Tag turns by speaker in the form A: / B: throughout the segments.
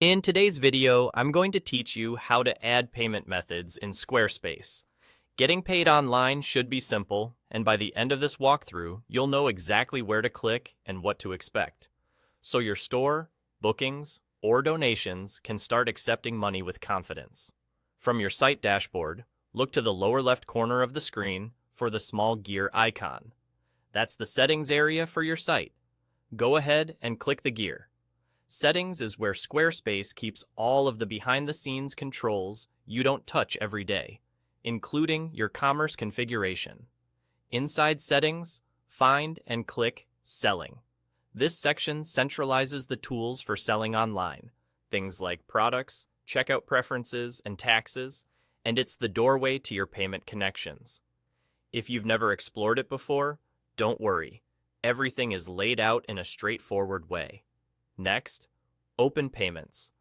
A: In today's video, I'm going to teach you how to add payment methods in Squarespace. Getting paid online should be simple, and by the end of this walkthrough, you'll know exactly where to click and what to expect. So your store, bookings, or donations can start accepting money with confidence. From your site dashboard, look to the lower left corner of the screen for the small gear icon. That's the settings area for your site. Go ahead and click the gear. Settings is where Squarespace keeps all of the behind-the-scenes controls you don't touch every day, including your commerce configuration. Inside Settings, find and click Selling. This section centralizes the tools for selling online, things like products, checkout preferences, and taxes, and it's the doorway to your payment connections. If you've never explored it before, don't worry. Everything is laid out in a straightforward way. Next, open payments.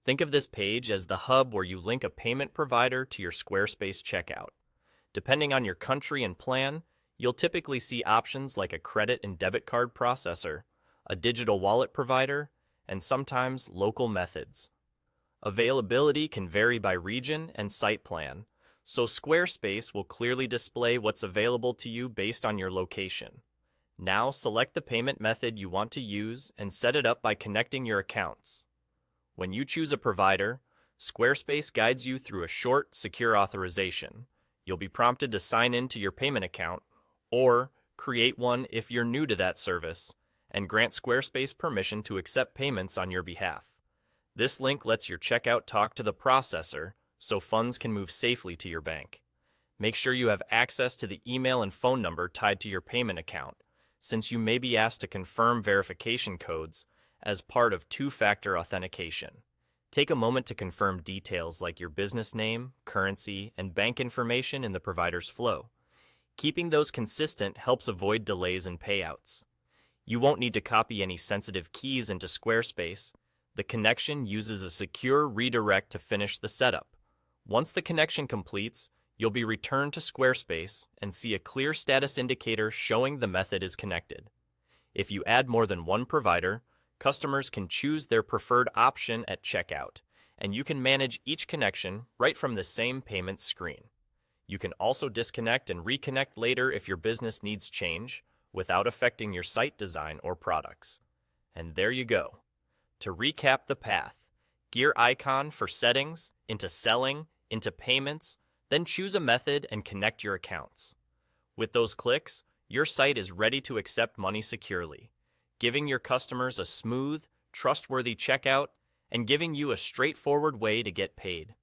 A: Think of this page as the hub where you link a payment provider to your Squarespace checkout. Depending on your country and plan, you'll typically see options like a credit and debit card processor, a digital wallet provider, and sometimes local methods. Availability can vary by region and site plan, so Squarespace will clearly display what's available to you based on your location. Now select the payment method you want to use and set it up by connecting your accounts. When you choose a provider, Squarespace guides you through a short, secure authorization. You'll be prompted to sign in to your payment account or create one if you're new to that service and grant Squarespace permission to accept payments on your behalf. This link lets your checkout talk to the processor so funds can move safely to your bank. Make sure you have access to the email and phone number tied to your payment account, since you may be asked to confirm verification codes as part of two-factor authentication. Take a moment to confirm details like your business name, currency, and bank information in the provider's flow. Keeping those consistent helps avoid delays in payouts. You won't need to copy any sensitive keys into Squarespace. The connection uses a secure redirect to finish the setup. Once the connection completes, you'll be returned to Squarespace and see a clear status indicator showing the method is connected. If you add more than one provider, customers can choose their preferred option at checkout, and you can manage each connection right from the same payment screen. You can also disconnect and reconnect later if your business needs change, without affecting your site design or products. And there you go. To recap the path, gear icon for settings, into selling, into payments, then choose a method and connect your accounts. With those clicks, your site is ready to accept money securely, giving your customers a smooth, trustworthy checkout and giving you a straightforward way to get paid.